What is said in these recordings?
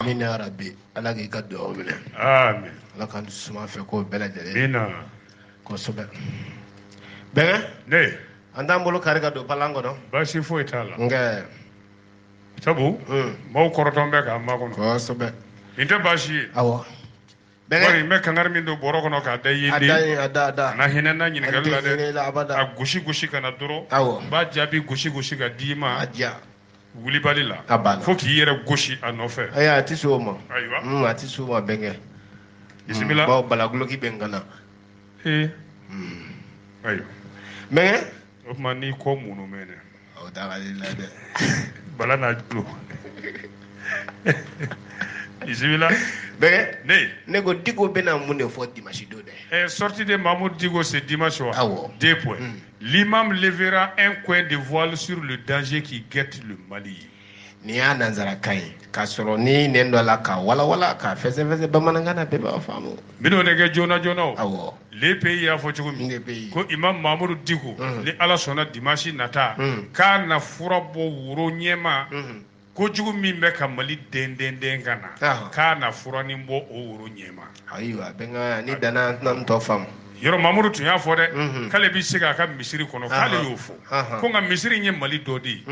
Amin ya rabbi. Ala k'i ka dugawu minɛ. Amin. Ala k'an suma fɛ k'o bɛɛ lajɛlen. Mina. Kosɛbɛ. Bɛnkɛ. Ne. An t'an bolo kari ka don palan kɔnɔ. Baasi foyi t'a la. Nkɛ. Sabu. Maaw kɔrɔtɔn bɛ k'an makɔnɔ. Kosɛbɛ. Nin tɛ baasi ye. Awɔ. Wari n bɛ kangari min don bɔrɔ kɔnɔ k'a da i ye den. A da. Kana hinɛ n na ɲininkali la dɛ. Abada. A gosi kana dɔrɔn. Awɔ. N b'a jaabi gosi ka d'i ma. A diya. Wulibali la. A banna. Fo k'i yɛrɛ gosi a nɔfɛ. Ayi a ti se o ma. Ayiwa. A ti se o ma bɛnkɛ. Bisimila. Bawo balaguloki bɛ n kana. Ayiwa. Bɛnkɛ. O tuma n'i kɔ munnu mɛn dɛ. O t'a ka la dɛ. Bala n'a tulo. Bisimila. Bɛnkɛ. Ne ko Diko bɛna mun de fɔ dimanche don dɛ. Sortie de Mamour Diko c'est dimanche soir. Awɔ. 2 points. L'imam lèvera un coin de voile sur le danger qui guette le Mali. Ni y'a nanzarakan ye k'a sɔrɔ ni nɛn dɔ la ka walawala ka fɛsɛfɛsɛ bamanankan na bɛɛ b'a faamu. Minnu ne kɛ joona o. Awɔ. Les pays y'a fɔ cogo min. Ko imam Mamour Diko. Ni Ala sɔnna dimanche nata. K'a na fura bɔ woro ɲɛma. Kojugu min bɛ ka Mali den ka na. K'a na fura nin bɔ o woro ɲɛma. Ayiwa bɛnkɛ ni danna tɛna n tɔ faamu. Yɔrɔ Mamour tun y'a fɔ dɛ. K'ale bɛ se k'a ka misiri kɔnɔ k'ale y'o fɔ. Ko nka misiri in ye Mali dɔ de ye.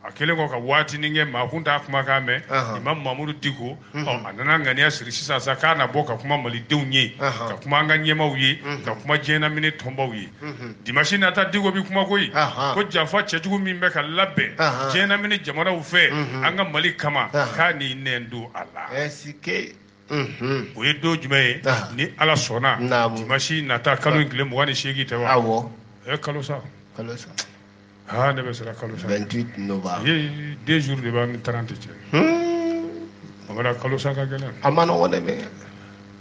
A kelen kɔ ka waatinin kɛ maa kun t'a kumakan mɛn. Imam Mamour Diko. A nana ŋaniya siri sisan sa k'a na bɔ ka kuma Malidenw ye. Ka kuma an ka ɲɛmaw ye. Ka kuma diɲɛlamini tɔnbaw ye. Dimanche nata Diko bi kuma koyi. Ko janfa cɛjugu min bɛ ka labɛn diɲɛlamini jamanaw fɛ an ka Mali kama k'a ni nɛn don a la. O ye don jumɛn ye ni Ala sɔnna dimanche nata kalo in tile 28 tɛ wa. Awɔ. Kalo sa. Ne bɛ siran kalo sa. 28 novembre. 2 jours de b'an ni 30 cɛ. Mamada kalo sa ka gɛlɛn. A ma nɔgɔn dɛ bɛnkɛ.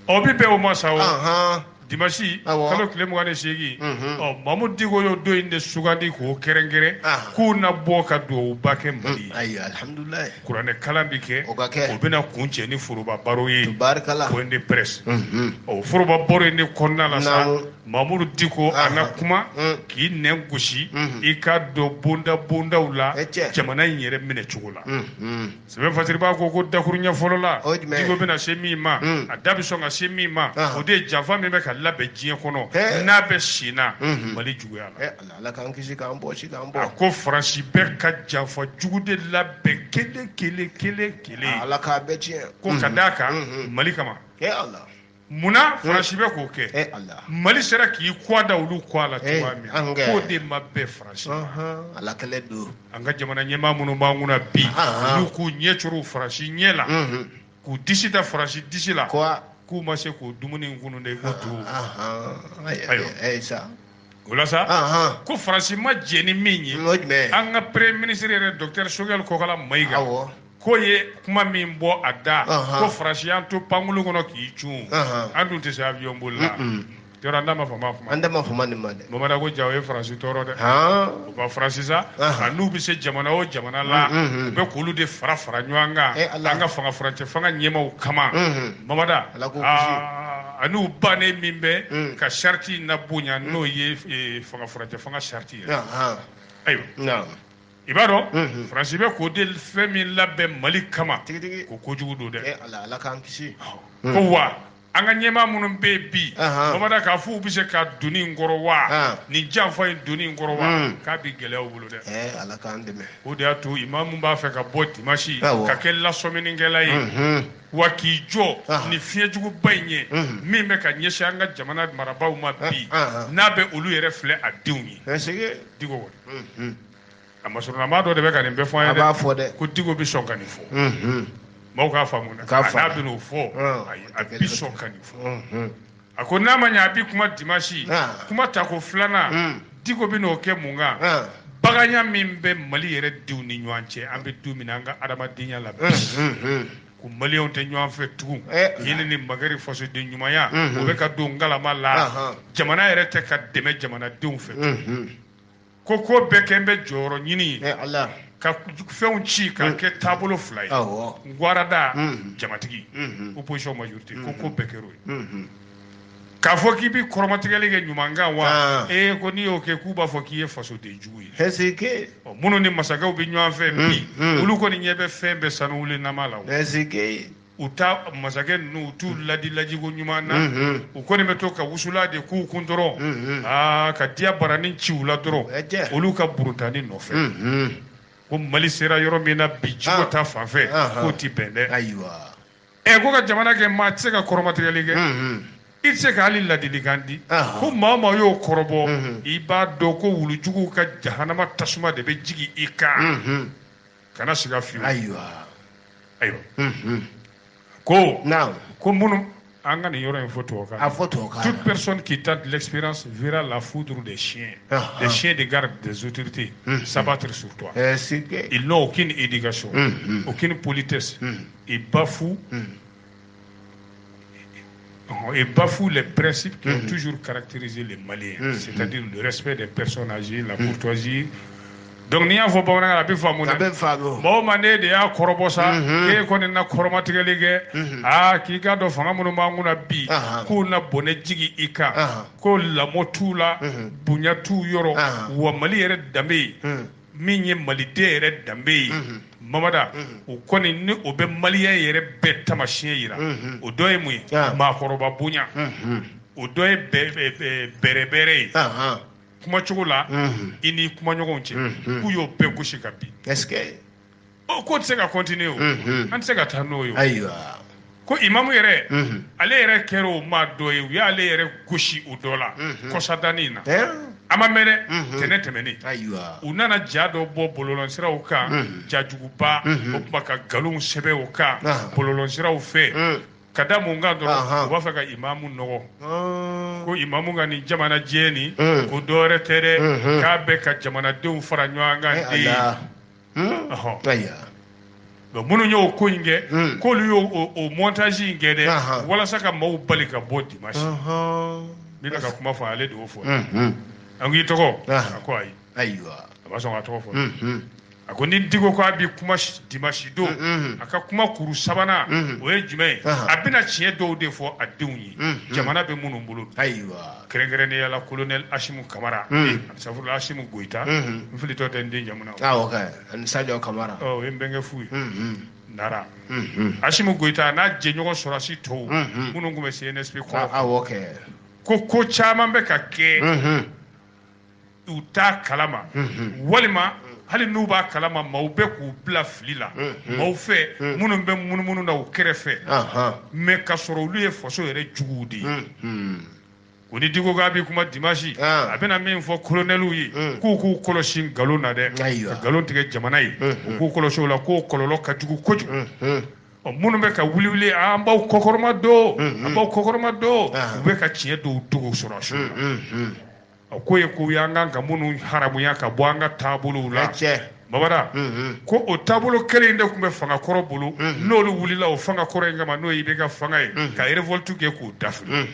O bi bɛn o ma sa o. Dimanche kalo tile 28. Mamour Diko y'o don in de sugandi k'o kɛrɛnkɛrɛn k'u na bɔ ka duwawuba kɛ Mali ye. Ayi alhamdulilayi. Kuranɛ kalan bi kɛ. O ka kɛ. O bɛna kun cɛ ni foroba baro ye. Tubarikala. Point de presse. Foroba baro in de kɔnɔna la sa. Mamour Diko a na kuma k'i nɛn gosi i ka dɔn bondaw la jamana in yɛrɛ minɛ cogo la. Sɛbɛn fasiriba ko dakuru ɲɛ fɔlɔ la Diko bɛna se min ma a da bɛ sɔn ka se min ma o de ye janfa min bɛ ka labɛn diɲɛ kɔnɔ n'a bɛ senna Mali juguya la. Ala k'an kisi k'an bɔ. A ko Faransi bɛɛ ka janfa jugu de labɛn kelen. Ala k'a bɛɛ tiɲɛ. Ko ka d'a kan Mali kama. Munna Faransi bɛ k'o kɛ Mali sera k'i kɔ da olu kɔ la cogoya min k'o de ma bɛɛ Faransi ma. Ala kɛlɛ don. An ka jamana ɲɛmaa minnu b'an kunna bi olu k'u ɲɛ coro Faransi ɲɛ la k'u disi da Faransi disi la k'u ma se k'o dumuni in kunun de i k'o to. Ayiwa. O la sa ko Faransi ma jɛ ni min ye an ka premier ministre yɛrɛ Docteur Choguel Kokala Mayiga. Ko ye kuma min bɔ a da ko Faransi y'an to pankulu kɔnɔ k'i cun an dun tɛ se avion boli la yɔrɔ an da ma fama kuma. An da ma fama nin ma dɛ. Mamada ko ja o ye Faransi tɔɔrɔ dɛ. O ka Faransi sa a n'u bɛ se jamana o jamana la u bɛ k'olu de fara ɲɔgɔn kan an ka fanga furancɛ fanga ɲɛmaw kama. Mamada a n'u bannen min bɛ ka sariti na bonya n'o ye fanga furancɛ fanga sariti ye. Ayiwa. I b'a dɔn Faransi bɛ k'o de fɛn min labɛn Mali kama ko kojugu don dɛ. Ala k'an kisi. Ko wa an ka ɲɛmaa minnu bɛ yen bi Mamada k'a fɔ u bɛ se ka donni in kɔrɔ wa nin janfa in donni in kɔrɔ wa k'a bɛ gɛlɛya u bolo dɛ. Ala k'an dɛmɛ. O de y'a to imamu b'a fɛ ka bɔ dimanche ka kɛ lasɔminikɛla ye wa k'i jɔ ni fiɲɛjuguba in ye min bɛ ka ɲɛsin an ka jamana marabaaw ma bi n'a bɛ olu yɛrɛ filɛ a denw ye. Diko a masurunama dɔ de bɛ ka nin bɛɛ fɔ an ye dɛ. A b'a fɔ dɛ. Ko Diko bi sɔn ka nin fɔ. Maaw k'a faamu dɛ. N'a bɛ n'o fɔ a bi sɔn ka nin fɔ. A ko n'a ma ɲɛ a bi kuma dimanche kuma tako filanan Diko bɛ n'o kɛ mun kan baganya min bɛ Mali yɛrɛ denw ni ɲɔgɔn cɛ an bɛ don min na an ka adamadenya la bi. Ko Maliyɛnw tɛ ɲɔgɔn fɛ tugun hinɛ ni makari fasoden ɲumanya o bɛ ka don ngalama la jamana yɛrɛ tɛ ka dɛmɛ jamanadenw fɛ. Ko bɛɛ kɛ n bɛ jɔyɔrɔ ɲini ka fɛnw ci ka kɛ taabolo fila ye Guarada jamatigi opposition majorité ko bɛɛ kɛr'o ye k'a fɔ k'i bi kɔrɔmatigɛli kɛ ɲumankan wa ko n'i y'o kɛ k'u b'a fɔ k'i ye fasoden jugu ye est-ce que minnu ni masakɛw bɛ ɲɔgɔn fɛ bi olu kɔni ɲɛ bɛ fɛn bɛɛ sanu wuli nama la est-ce que u ta masakɛ ninnu u t'u ladi lajiko ɲuman na u kɔni bɛ to ka wusula de k'u kun dɔrɔn ka diya baranin ci u la dɔrɔn olu ka burutani nɔfɛ ko Mali sera yɔrɔ min na bi jiko ta fanfɛ k'o ti bɛn dɛ ayiwa ko ka jamana kɛ maa tɛ se ka kɔrɔmatigɛli kɛ i tɛ se ka hali ladilikan di ko maa maa y'o kɔrɔbɔ i b'a dɔn ko wulujuguw ka jahanama tasuma de bɛ jigin i kan kana siga fiyewu ayiwa ko minnu an ka nin yɔrɔ in fɔ tubabukan toute personne qui tente l'expérience verra la foudre des chiens de garde des autorités s'abattre sur toi. Ils n'ont aucune éducation, aucune politesse. Ils bafouent les principes qui ont toujours caractérisé les Maliens, c'est-à-dire le respect des personnes âgées, la courtoisie. Donc n'i y'a fɔ bamanankan na a bɛ faamu dɛ mɔgɔ ma ne de y'a kɔrɔbɔ sa k'e kɔni na kɔrɔmatigɛli kɛ k'i k'a dɔn fanga minnu b'an kunna bi k'u na bɔnɛ jigi i kan ko lamɔ t'u la bonya t'u yɔrɔ wa Mali yɛrɛ danbe ye min ye maliden yɛrɛ danbe ye Mamada o kɔni ni o bɛ maliyɛn yɛrɛ bɛɛ tamasiyɛn yira o dɔ ye mun ye maakɔrɔba bonya o dɔ ye bɛrɛbɛrɛ ye kuma cogo la i ni kumaɲɔgɔnw cɛ k'u y'o bɛɛ gosi ka bin k'o tɛ se ka continuer o an tɛ se ka taa n'o ye o ko imamu yɛrɛ ale yɛrɛ kɛra o maa dɔ ye u y'ale yɛrɛ gosi o dɔ la kɔsadani na a ma mɛn dɛ tɛnɛ tɛmɛnen u nana ja dɔ bɔ bɔlɔlɔsiraw kan jajuguba o tuma ka nkalonw sɛbɛn o kan bɔlɔlɔsiraw fɛ ka da mun kan dɔrɔn u b'a fɛ ka imamu nɔgɔ ko imamu ka nin jamana jɛ nin ko dɔwɛrɛ tɛ dɛ k'a bɛ ka jamanadenw fara ɲɔgɔn kan de ye minnu y'o ko in kɛ k'olu y'o montage in kɛ dɛ walasa ka maaw bali ka bɔ dimanche n bɛna ka kuma fɔ ale de y'o fɔ an k'i tɔgɔ a ko ayi a b'a sɔn ka tɔgɔ fɔ a ko ni Diko ko a bi kuma dimanche don a ka kuma kuru sabanan o ye jumɛn ye a bɛna tiɲɛ dɔw de fɔ a denw ye jamana bɛ minnu bolo kɛrɛnkɛrɛnnenya la colonel Asimu Kamara safurula Asimu Goyita n filitɔ tɛ n den jamu na ani Sadio Kamara o ye n bɛnkɛ fu ye Nara Asimu Goyita n'a jɛɲɔgɔn sɔrɔsi tɔw minnu tun bɛ CNSP kɔrɔ ko caman bɛ ka kɛ u t'a kalama walima hali n'u b'a kalama maaw bɛ k'u bila fili la maaw fɛ minnu bɛ munumunu na u kɛrɛfɛ mais ka sɔrɔ olu ye faso yɛrɛ juguw de ye ko ni Diko k'a bi kuma dimanche a bɛna min fɔ colonelw ye k'u k'u kɔlɔsi nkalon na dɛ ka nkalon tigɛ jamana ye u k'u kɔlɔsi o la k'o kɔlɔlɔ ka jugu kojugu minnu bɛ ka wuli an b'aw kɔkɔrɔma don an b'aw kɔkɔrɔma don u bɛ ka tiɲɛ dɔw dogo sɔrɔ a su la ko ye ko y'an kan ka minnu haramuya ka bɔ an ka taabolow la Babada ko o taabolo kelen in de tun bɛ fanga kɔrɔ bolo n'olu wulila o fanga kɔrɔ in kama n'o ye IBK fanga ye ka révolte kɛ k'u dafiri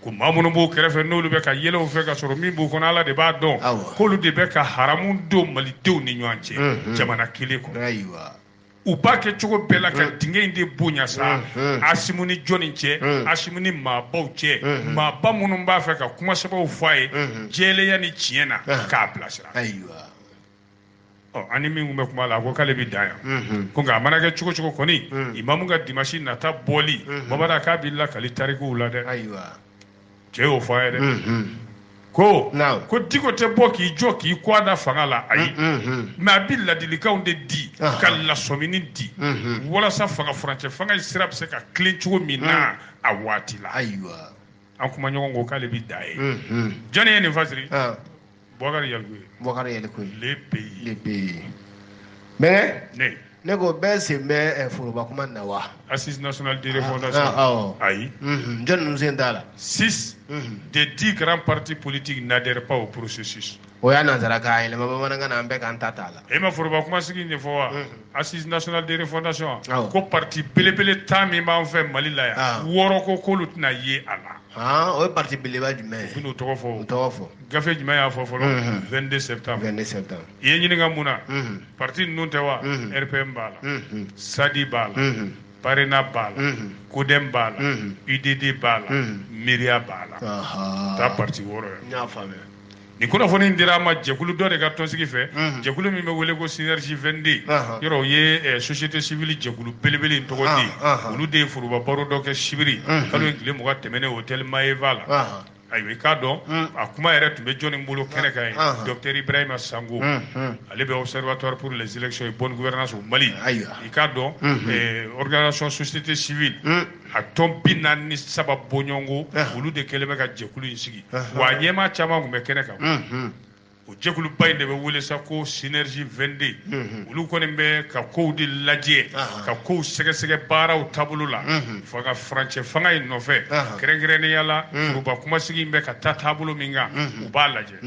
ko maa minnu b'u kɛrɛfɛ n'olu bɛ ka yɛlɛw fɛ ka sɔrɔ min b'u kɔnɔ Ala de b'a dɔn k'olu de bɛ ka haramu don malidenw ni ɲɔgɔn cɛ jamana kelen kɔnɔ u b'a kɛ cogo bɛɛ la ka dingɛ in de bonya sa Asimu ni jɔnni cɛ Asimu ni maabaw cɛ maaba minnu b'a fɛ ka kuma sɛbɛnw fɔ a ye jɛlenya ni tiɲɛ na k'a bilasira ani min kun bɛ kuma la a ko k'ale bɛ dan yan ko nka a mana kɛ cogo cogo kɔni imamu ka dimanche nata bɔli Babada k'a b'i lakali tarikuw la dɛ cɛ y'o fɔ a ye dɛ ko Diko tɛ bɔ k'i jɔ k'i kɔ da fanga la ayi mais a bɛ ladilikanw de di ka lasɔmini di walasa fanga furancɛ fanga sira bɛ se ka tilen cogo min na a waati la an kuma ɲɔgɔn ko k'ale bɛ dan ye jɔnni ye nin fasiri Boubacar Yalikoye le pays bɛnkɛ ne ko bɛɛ sen bɛ foroba kuma na wa Assise nationale de refondation ayi jɔnni ninnu sen t'a la 6 des 10 grands partis politiques n'adhèrent pas au processus o y'a nanzara k'a yɛlɛma bamanankan na an bɛɛ k'an ta t'a la e ma foroba kuma sigi ɲɛfɔ wa Assise nationale de refondation ko parti belebele 10 min b'an fɛ Mali la yan 6 ko k'olu tɛna ye a la o ye parti belebeleba jumɛn ye u bɛn'u tɔgɔ fɔ gafe jumɛn y'a fɔ fɔlɔ 22 septembre i ye ɲininka mun na parti ninnu tɛ wa RPM b'a la SADI b'a la Parena bala, Kodem bala, UDD bala, Miria bala. Ta parti woro. Nya fame. Ni kuna foni ndira ma jekulu do de ga ton sigi fe, jekulu mi me wele ko synergie 22. Yoro ye société civile jekulu belebele ntogoti. Ulu de furuba baro do ke shibiri. Kalo ngile mo ga temene hotel Maeva. Ayi ka dɔn a kuma yɛrɛ tun bɛ jɔnni bolo kɛnɛ kan ye docteur Ibrahima Sango ale bɛ observatoire pour les élections et bonne gouvernance au Mali i ka dɔn organisation société civile a tɔn 43 bɔɲɔgɔnko olu de kɛlen bɛ ka jɛkulu in sigi wa a ɲɛmaa caman tun bɛ kɛnɛ kan o jɛkuluba in de bɛ wele sa ko synergie 22 olu kɔni bɛ ka kow de lajɛ ka kow sɛgɛsɛgɛ baaraw taabolo la fanga furancɛ fanga in nɔfɛ kɛrɛnkɛrɛnnenya la foroba kumasigi in bɛ ka taa taabolo min kan u b'a lajɛ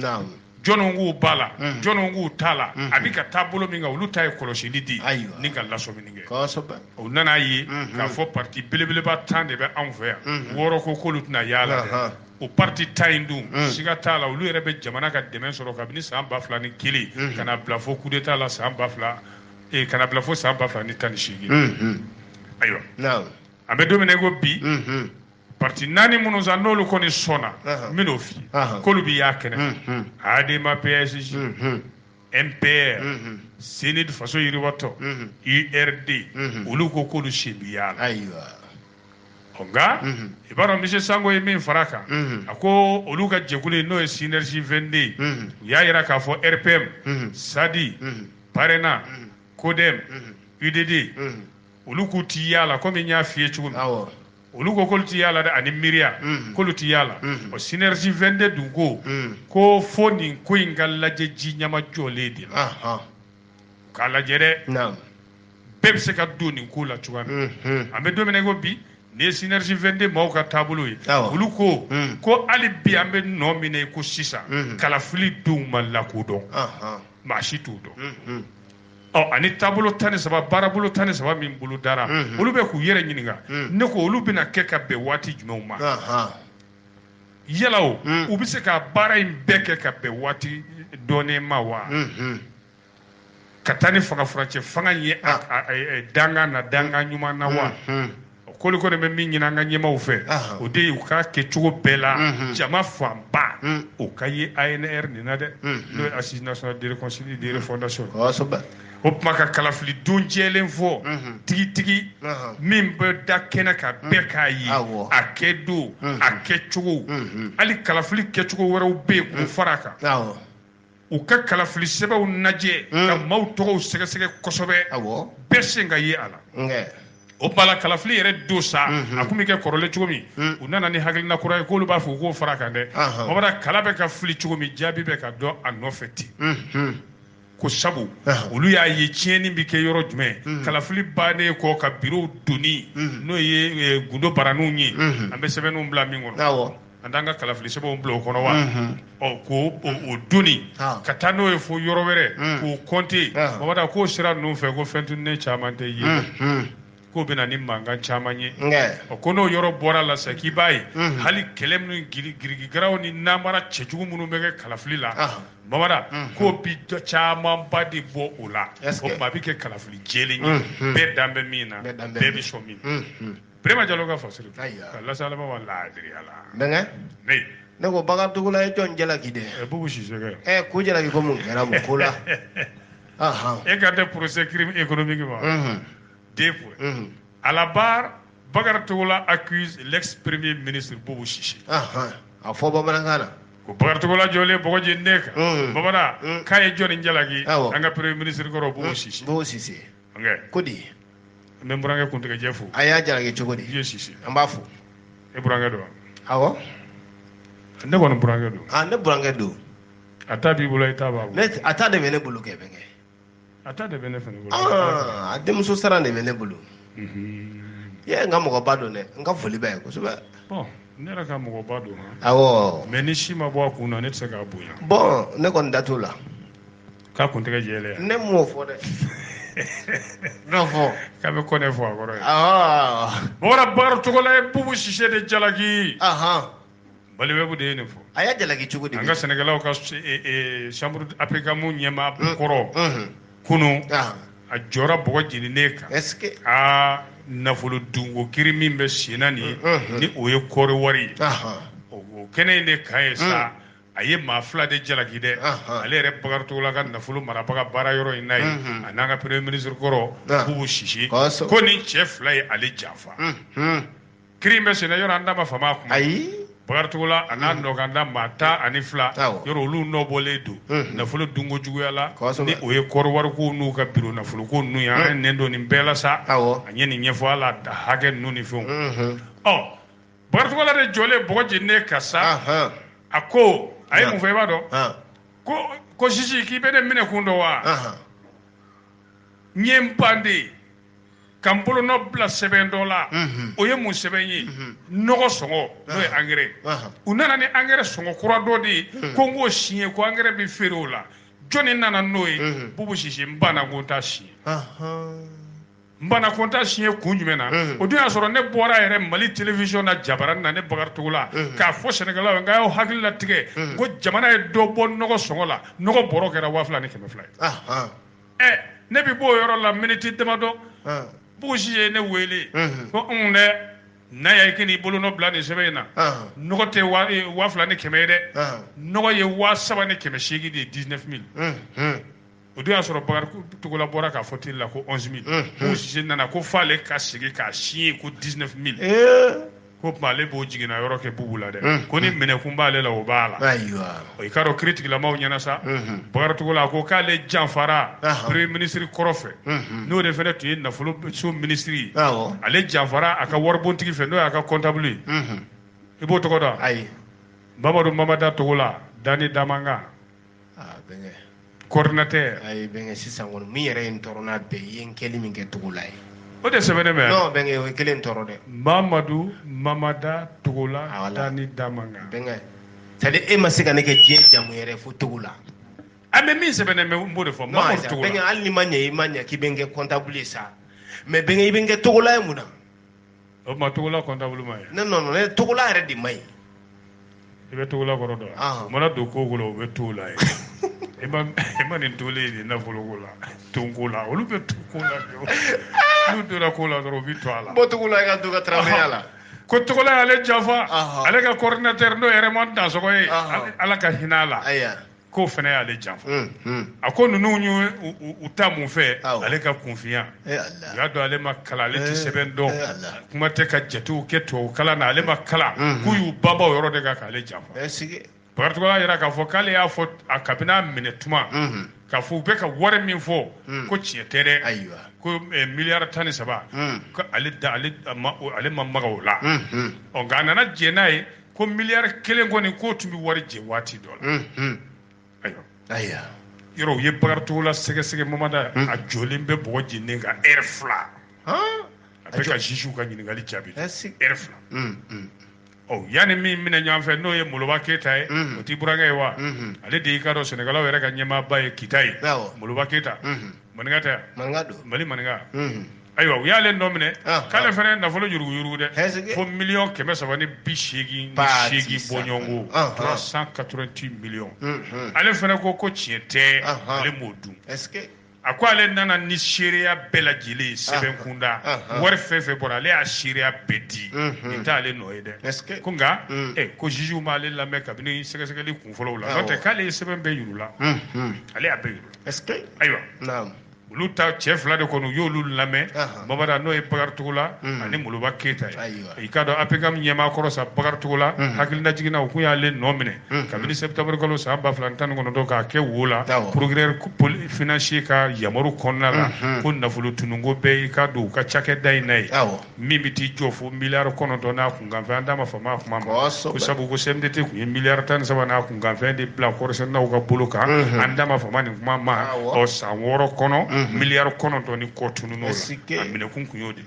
jɔnw k'u b'a la jɔnw k'u t'a la a bɛ ka taabolo min kan olu ta ye kɔlɔsili di ni ka lasɔmini kɛ o nana ye k'a fɔ parti belebeleba 10 de bɛ anw fɛ yan 6 ko k'olu tɛna yaala dɛ o parti ta in dun siga t'a la olu yɛrɛ bɛ jamana ka dɛmɛ sɔrɔ kabini san 2001 kana bila fo coup d'état la san 2000 kana bila fo san 2018 ayiwa an bɛ don min na i ko bi parti 4 minnu san n'olu kɔni sɔnna n bɛn'o f'i ye k'olu bɛ y'a kɛnɛ ADEMA PSG MPR CNID faso yiriwatɔ URD olu ko k'olu sen bɛ yaala nka i b'a dɔn monsieur Sango ye min fara a kan a ko olu ka jɛkulu in n'o ye synergie 22 u y'a jira k'a fɔ RPM SADI Parena Kodem UDD olu k'u ti yaala komi n y'a f'i ye cogo min olu ko k'olu ti yaala dɛ ani miiriya k'olu ti yaala o synergie 22 dun ko fo nin ko in ka lajɛ ji ɲama jɔlen de la k'a lajɛ dɛ bɛɛ bɛ se ka don nin ko la cogoya min an bɛ don min na i ko bi ni ye synergie 22 maaw ka taabolo ye olu ko hali bi an bɛ nɔ min na i ko sisan kalafili denw ma lakodɔn maa si t'o dɔn ani taabolo 13 baarabolo 13 min bolo dara olu bɛ k'u yɛrɛ ɲininka ne ko olu bɛna kɛ ka bɛn waati jumɛnw ma yala o u bɛ se ka baara in bɛɛ kɛ ka bɛn waati dɔnnen ma wa ka taa ni fanga furancɛ fanga ye danga na danga ɲuman na wa k'olu kɔni bɛ min ɲini an ka ɲɛmaaw fɛ o de ye u ka kɛ cogo bɛɛ la jama fanba o ka ye ANR nin na dɛ n'o ye Assise nationale de réconciliation de refondation o tuma ka kalafili don jɛlen fɔ tigitigi min bɛ da kɛnɛ ka bɛɛ k'a ye a kɛ don a kɛ cogo hali kalafili kɛcogo wɛrɛw bɛ yen k'o fara a kan u ka kalafili sɛbɛnw lajɛ ka maaw tɔgɔw sɛgɛsɛgɛ kosɛbɛ bɛɛ sen ka ye a la o bala kalafili yɛrɛ don sa a kun bɛ kɛ kɔrɔlen cogo min u nana ni hakilina kura ye k'olu b'a fɔ k'o fara kan dɛ mamada kala bɛ ka fili cogo min jaabi bɛ ka dɔn a nɔfɛ ten ko sabu olu y'a ye tiɲɛni bɛ kɛ yɔrɔ jumɛn kalafili bannen kɔ ka bureau donni n'o ye gundo baraninw ye an bɛ sɛbɛnninw bila min kɔnɔ an t'an ka kalafili sɛbɛnw bila o kɔnɔ wa ko o donni ka taa n'o ye fo yɔrɔ wɛrɛ k'o compter mamada k'o sira ninnu fɛ ko fɛn tunune caman tɛ ye k'o bɛna ni mankan caman ye ko n'o yɔrɔ bɔra la sa k'i b'a ye hali kɛlɛ minnu girigigaraw ni namara cɛjugu minnu bɛ kɛ kalafili la mamada k'o bi camanba de bɔ o la o tuma a bɛ kɛ kalafili jɛlen ye bɛɛ dan bɛ min na bɛɛ bɛ sɔn min Birima Jalo ka fasiri ka lasalama wa laadiriya la ne ko Bakarijanna ye jɔn jalaki de Bubu Sise ko jalaki ko mun kɛra mun ko la e ka tɛ procès crime économique ma. Deux points. À la barre, Bakar Togola accuse l'ex-premier ministre Bobo Sisi. A fɔ bamanankan na. Ko Bakar Togola jɔlen bɔgɔ jeni kan. Bamana k'a ye jɔnni jalaki an ka premier ministre kɔrɔ Bobo Sisi. Bobo Sisi. Ko di? N bɛ n burankɛ kuntigɛjɛ fo. A y'a jalaki cogo di? Vieux Sisi. An b'a fo. E burankɛ don wa? Awɔ. Ne kɔni burankɛ don. Ne burankɛ don. A ta b'i bolo i ta b'a bolo. A ta de bɛ ne bolo kɛ bɛnkɛ. A ta de bɛ ne fana bolo. A denmuso sara de bɛ ne bolo. I ye n ka mɔgɔba don dɛ, n ka foli bɛ ye kosɛbɛ. Bon ne yɛrɛ ka mɔgɔba don. Awɔ. Mais ni si ma bɔ a kun na ne tɛ se k'a bonya. Bon ne kɔni da t'o la. K'a kuntigɛ jɛlen. Ne m'o fɔ dɛ. N'o fɔ. K'a bɛ kɔnɛ fɔ a kɔrɔ ye. Bɔgɔra Bakari Togola ye Bubu Sise de jalaki. Balibebu de ye nin fɔ. A y'a jalaki cogo di? An ka sɛnɛkɛlaw ka chambre APCAM ɲɛmaa kɔrɔ. Kunun a jɔra bɔgɔ jeninen kan est-ce que nafolo dungo kiri min bɛ sen na nin ni o ye kɔɔri wari ye o kɛnɛ in de kan ye sa a ye maa fila de jalaki dɛ ale yɛrɛ Bakaricogo ka nafolo marabaga baara yɔrɔ in n'a ye a n'an ka premier ministre kɔrɔ Bubu Sise ko nin cɛ fila ye ale janfa kiri in bɛ sen na yɔrɔ an da ma fama a kuma Bakaricogo a n'a nɔganda maa 12 yɔrɔ olu nɔ bɔlen don nafolo dungo juguya la ni o ye kɔɔri wari ko n'u ka biro nafolo ko n'u ye an ye nen don nin bɛɛ la sa a ye nin ɲɛfɔ a la da hakɛ ninnu ni fɛnw Bakaricogo de jɔlen bɔgɔ jeninen kan sa a ko a ye mun fɔ i b'a dɔn ko Sisi k'i bɛ ne minɛ kun dɔ wa n ye n ban de ka n bolonɔ bila sɛbɛn dɔ la o ye mun sɛbɛn ye nɔgɔ sɔngɔ n'o ye engrais u nana ni engrais sɔngɔ kura dɔ de ye ko n k'o siɲɛ ko engrais bɛ feere o la jɔnni nana n'o ye Bubu Sise n banna ko n t'a siɲɛ n banna ko n t'a siɲɛ kun jumɛn na o dun y'a sɔrɔ ne bɔra yɛrɛ Mali télévision na Jabaranin na ne Bakaricogo la k'a fɔ Sénégalais ye n k'a y'aw hakili latigɛ ko jamana ye dɔ bɔ nɔgɔ sɔngɔ la nɔgɔ bɔrɔ kɛra 2,200 ye ne bɛ bɔ o yɔrɔ la miniti damadɔ Bubu Sise ye ne wele ko dɛ n'a y'a ye k'i bolonɔ bila nin sɛbɛn in na nɔgɔ tɛ 2,200 ye dɛ nɔgɔ ye 3,800 de ye 19,000 o dun y'a sɔrɔ Bakaricogo bɔra k'a fɔ télé la ko 11,000 Bubu Sise nana ko f'ale ka segin k'a siɲɛ ko 19,000 ko tuma ale b'o jiginna yɔrɔ kɛ Bubu la dɛ ko ni minɛkun b'ale la o b'a la i k'a dɔn kiritigilamaw ɲɛna sa Bakaricogo ko k'ale janfara premier ministre kɔrɔ fɛ n'o de fana tun ye nafolo so ministre ye ale janfara a ka waribontigi fɛ n'o y'a ka comptable ye i b'o tɔgɔ dɔn ayi Mamadu Mamada Togola Dani Damanga coordinateur ayi bɛnkɛ sisan kɔni min yɛrɛ ye n tɔɔrɔ n'a bɛɛ ye n kɛli min kɛ Togola ye o de sɛbɛnnen bɛ non bɛnkɛ o ye kelen tɔɔrɔ dɛ Mamadu Mamada Togola Dani Damanga bɛnkɛ c'est à dire e ma se ka ne kɛ diɲɛ jamu yɛrɛ fo Togola mais min sɛbɛnnen bɛ n b'o de fɔ Mamadu Togola bɛnkɛ hali ni ma ɲɛ i ma ɲɛ k'i bɛ n kɛ comptable ye sa mais bɛnkɛ i bɛ n kɛ Togola ye mun na o tuma Togola comptable ma ye non ne Togola yɛrɛ de ma ɲi i bɛ Togola kɔrɔ dɔn o mana don ko o bɛ to la ye i ma nin tolen ye nafolo ko la tonko la olu bɛ to ko la n'u donna ko la dɔrɔn u bɛ to a la bɔ Togola i ka to ka travailler la ko Togola y'ale janfa ale ka coordinateur n'o ye Raymond Dansɔgɔ ye ala ka hinɛ a la k'o fana y'ale janfa a ko ninnu y'u ta mun fɛ ale ka kunfiya u y'a dɔn ale ma kalan ale tɛ sɛbɛn dɔn kuma tɛ ka jatew kɛ tubabu kalan na ale ma kalan k'u y'u banba o yɔrɔ de kan k'ale janfa Bakaricogo y'a jira k'a fɔ k'ale y'a fɔ a kabini a minɛ tuma k'a fɔ u bɛ ka wari min fɔ ko tiɲɛ tɛ dɛ ko miliyari 13 ko ale ma maga o la nka a nana jɛ n'a ye ko miliyari 1 kɔni k'o tun bɛ wari jɛ waati dɔ la ayiwa yɔrɔ u ye Bakaricogo la sɛgɛsɛgɛ Mamada a jɔlen bɛ bɔgɔ jeninen kan heure 2 a bɛ ka juges ka ɲininkali jaabi heure 2 yanni min minɛ ɲɔgɔn fɛ n'o ye Moloba Keyita ye o t'i burankɛ ye wa ale de y'i ka dɔn Sénégalaw yɛrɛ ka ɲɛmaaba ye Kita ye Moloba Keyita maninka tɛ Mali maninka ayiwa u y'ale nɔ minɛ k'ale fana ye nafolo yuruguyurugu dɛ fo 1,380,000 bɔ ɲɔgɔn ko 388 millions ale fana ko tiɲɛ tɛ ale m'o dun a ko ale nana ni seereya bɛɛ lajɛlen ye sɛbɛn kunda wari fɛn fɛn bɔra ale y'a seereya bɛɛ di nin t'ale nɔ ye dɛ ko nka ko juges m'ale lamɛn kabini sɛgɛsɛgɛli kunfɔlɔw la n'o tɛ k'ale ye sɛbɛn bɛɛ yir'u la ale y'a bɛɛ yir'u ayiwa olu ta cɛ 2 de kɔni u y'olu lamɛn Mamada n'o ye Bakaricogo la ani Moloba Keyita ye i k'a dɔn APCAM ɲɛmaa kɔrɔ sa Bakaricogo la hakilina jiginna u kun y'ale nɔ minɛ kabini septembre kalo san 2019 k'a kɛ wo la procureur financier ka yamaru kɔnɔna la ko nafolo tununko bɛɛ i k'a don u ka cakɛda in na ye min bɛ t'i jɔ fo miliyari 9 n'a kunkanfɛn an da ma fama a kuma ma ko sabu ko CMDT kun ye miliyari 13 n'a kunkanfɛn de bila kɔɔrisɛnɛnaw ka bolo kan an da ma fama nin kuma ma san 6 kɔnɔ miliyari 9 ni kɔ tunun'o la a minɛkun kun y'o de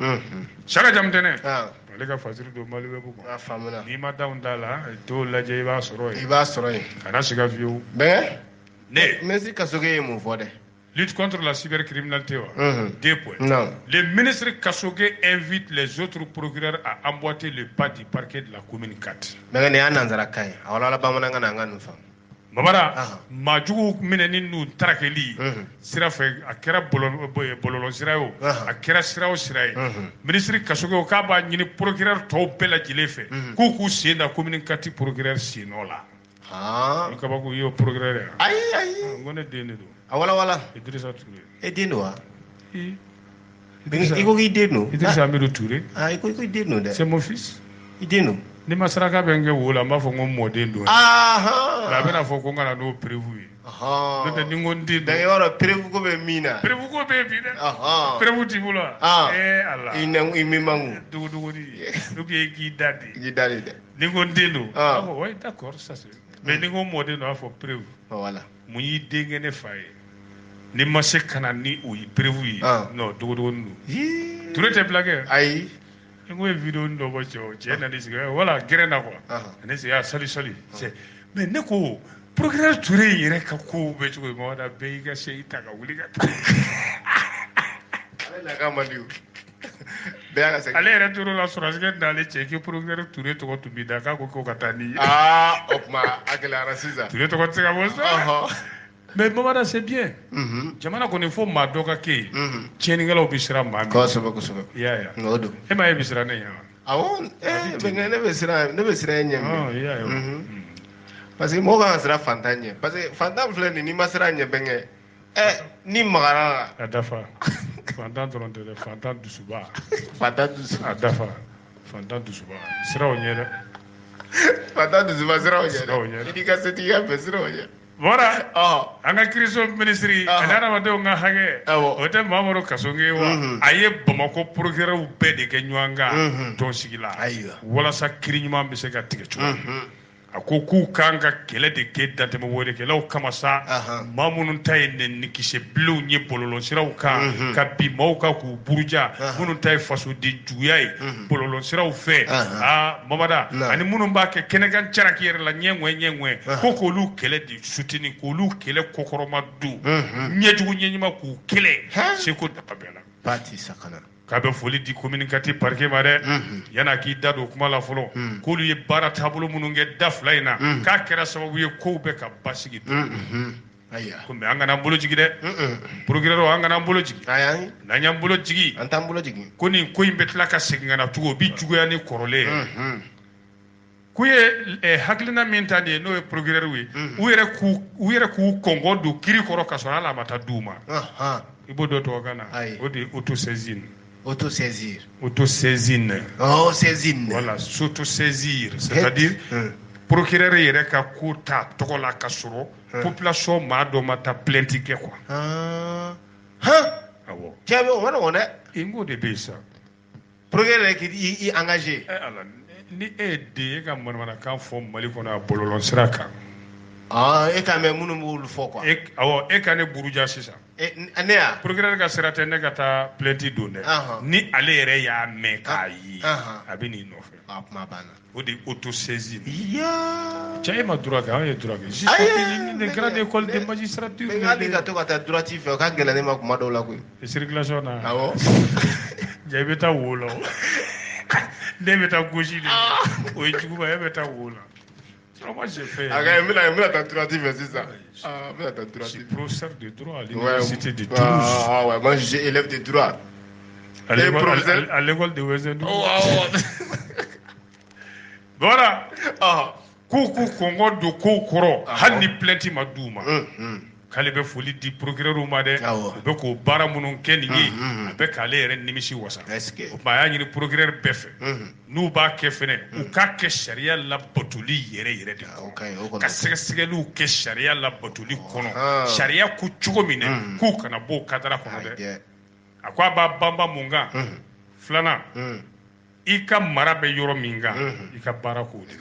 Saka Jamutɛnɛ ale ka fasiri don Mali web kan n'i ma daw da la t'o lajɛ i b'a sɔrɔ yen kana siga fiyewu ne Ministre Kasoge ye mun fɔ dɛ lutte contre la cybercriminalité 2 points. Le ministre Kasoge invite les autres procureurs à emboîter le pas du parquet de la commune 4. Babara majugu mineni nu tarakeli sira fɛ a kɛra bololɔ sira ye o a kɛra sira o sira ye ministre Kasogo k'a b'a ɲini procureur tɔw bɛɛ lajɛlen fɛ k'u sen da commune 4 procureur sen nɔ la olu kabako y'o procureur ye ayi n ko ne den de don a wala Idrissa Touré e den don wa i ko k'i den don Idrissa Amidou Touré i ko i den don dɛ c'est mon fils i den don ni ma saraka bɛ n kɛ wo la n b'a fɔ n ko n mɔden don a bɛna fɔ ko n kana n'o prévu ye n'o tɛ ni n ko n den don i b'a dɔn prévu ko bɛ min na prévu ko bɛ yen bi dɛ prévu t'i bolo wa Ala i min man kun dogodi ou bien k'i da de dɛ ni n ko n den don a fɔ oui d'accord ça c'est mais ni n ko n mɔden don a fɔ prévu voilà mun y'i den kɛ ne fa ye ni ma se ka na ni o ye prévu ye non dogodogoni don Touré tɛ blague ayi n ko ye vidéo dɔ bɔ cɛ nana sigi wala gɛrɛ na quoi ne sigi a sali cɛ mais ne ko procureur Touré yɛrɛ ka kow bɛ cogo min wala bɛɛ y'i ka se ta ka wuli ka taa ale nakan man di o bɛɛ y'a ka segin ale yɛrɛ tora la sɔrɔsikɛ d'ale cɛ k'i procureur Touré tɔgɔ tun b'i da k'a ko ka taa n'i ye o tuma a gɛlɛyara sisan Touré tɔgɔ tɛ se ka bɔ sa mais Mamada c'est bien jamana kɔni fo maa dɔ ka kɛ yen tiɲɛnikɛlaw bɛ siran maa min kosɛbɛ i y'a ye o don e ma ye bɛ siran ne ɲɛ wa awɔ ne bɛ siran e ɲɛ i y'a ye parce que mɔgɔw kan ka siran fantan ɲɛ parce que fantan filɛ nin n'i ma siran ɲɛ bɛnkɛ ni magara la a dafa fantan dɔrɔn tɛ dɛ fantan dusuba fantan dusu a dafa fantan dusuba siraw ɲɛ dɛ fantan dusuba siraw ɲɛ dɛ i ka setigi ka fɛ siraw ɲɛ bɔra an ka kiiriso minisiri ani adamadenw ka hakɛ o tɛ Mamadu Kasonge wa a ye Bamako procureur bɛɛ de kɛ ɲɔgɔn kan tɔnsigi la walasa kiiri ɲuman bɛ se ka tigɛ cogo a ko k'u kan ka kɛlɛ de kɛ dantɛmɛ welekɛlaw kama sa maa minnu ta ye nɛnikisɛbilenw ye bɔlɔlɔsiraw kan ka bi maaw kan k'u buruja minnu ta ye fasoden juguya ye bɔlɔlɔsiraw fɛ Mamada ani minnu b'a kɛ kɛnɛkan caraki yɛrɛ la ɲɛŋɛ ko k'olu kɛlɛ de suteni k'olu kɛlɛ kɔkɔrɔma don ɲɛjugu ɲɛɲuman k'u kɛlɛ seko daba bɛɛ la parti sakana k'a bɛ foli di commune 4 parquet ma dɛ yan'a k'i da don kuma la fɔlɔ k'olu ye baara taabolo minnu kɛ da fila in na k'a kɛra sababu ye kow bɛ ka basigi don ko mais an kana an bolo jigi dɛ procureur an kana an bolo jigi n'an y'an bolo jigi an t'an bolo jigi ko nin ko in bɛ tila ka segin ka na tugun o bi juguya ni kɔrɔlen ye k'u ye hakilina min ta nin ye n'o ye procureur ye u yɛrɛ k'u kɔngɔ don kiiri kɔrɔ ka sɔrɔ hali a ma taa d'u ma i b'o dɔn tubabukan na o de ye autosaisine autosaisir autosaisine saisine voilà s'autosaisir c'est-à-dire procureur yɛrɛ ka ko ta tɔgɔ la ka sɔrɔ population maa dɔ ma taa plainte kɛ quoi awɔ cɛ bɛ o ma nɔgɔn dɛ n ko de bɛ yen sa procureur yɛrɛ k'i engagé ala ni e ye den e ka manamanakan fɔ Mali kɔnɔ a bɔlɔlɔ sira kan e ka mɛn minnu b'olu fɔ quoi awɔ e ka ne buruja sisan ne ya procureur ka sira tɛ ne ka taa plainte don dɛ ni ale yɛrɛ y'a mɛn k'a ye a bɛ n'i nɔfɛ kuma banna o de ye autosaisine cɛ e ma droit kɛ anw ye droit kɛ ne grande école de magistrature mais hali ka to ka taa droit fɛ o ka gɛlɛn ne ma kuma dɔw la koyi circulation na awɔ ja i bɛ taa wo la ne bɛ taa gauche de o ye juguba e bɛ taa wo la moi j'ai fait bɛna taa droit fɛ sisan bɛna taa droit je suis professeur de droit à l'université de Toulouse ouais moi j'ai élève de droit à l'école de Ouagadougou voilà k'u kɔngɔ don kow kɔrɔ hali ni plainte ma d'u ma k'ale bɛ foli di procureur ma dɛ u bɛ k'o baara minnu kɛ nin ye a bɛ k'ale yɛrɛ nimisi wasa o tuma a y'a ɲini procureur bɛɛ fɛ n'u b'a kɛ fɛnɛ u k'a kɛ sariya labatoli yɛrɛ de kɔnɔ ka sɛgɛsɛgɛliw kɛ sariya labatoli kɔnɔ sariya ko cogo min na k'u kana bɔ o kadara kɔnɔ dɛ a ko a b'a banban mun kan filanan i ka mara bɛ yɔrɔ min kan i ka baara k'o de i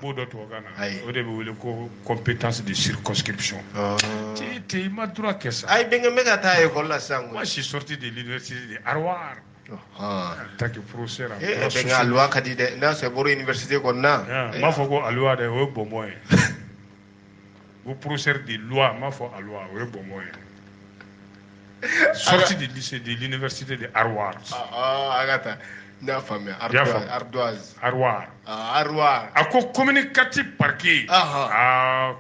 b'o dɔn tubabukan na o de bɛ wele ko compétence de circonscription i ma droit kɛ sa ayi bɛnkɛ n bɛ ka taa école la sisan moi je suis sorti de l'université de Harvard en tant que professeur bɛnkɛ a loi ka di dɛ n'a sɔrɔ bɔra université kɔnɔ na n b'a fɔ ko a loi dɛ o ye bɔnbɔn ye ko professeur de loi n b'a fɔ a loi o ye bɔnbɔn ye sorti du lycée de l'université de Harvard a ka taa n'a faamuya ardoise arroir a ko communicatif parquet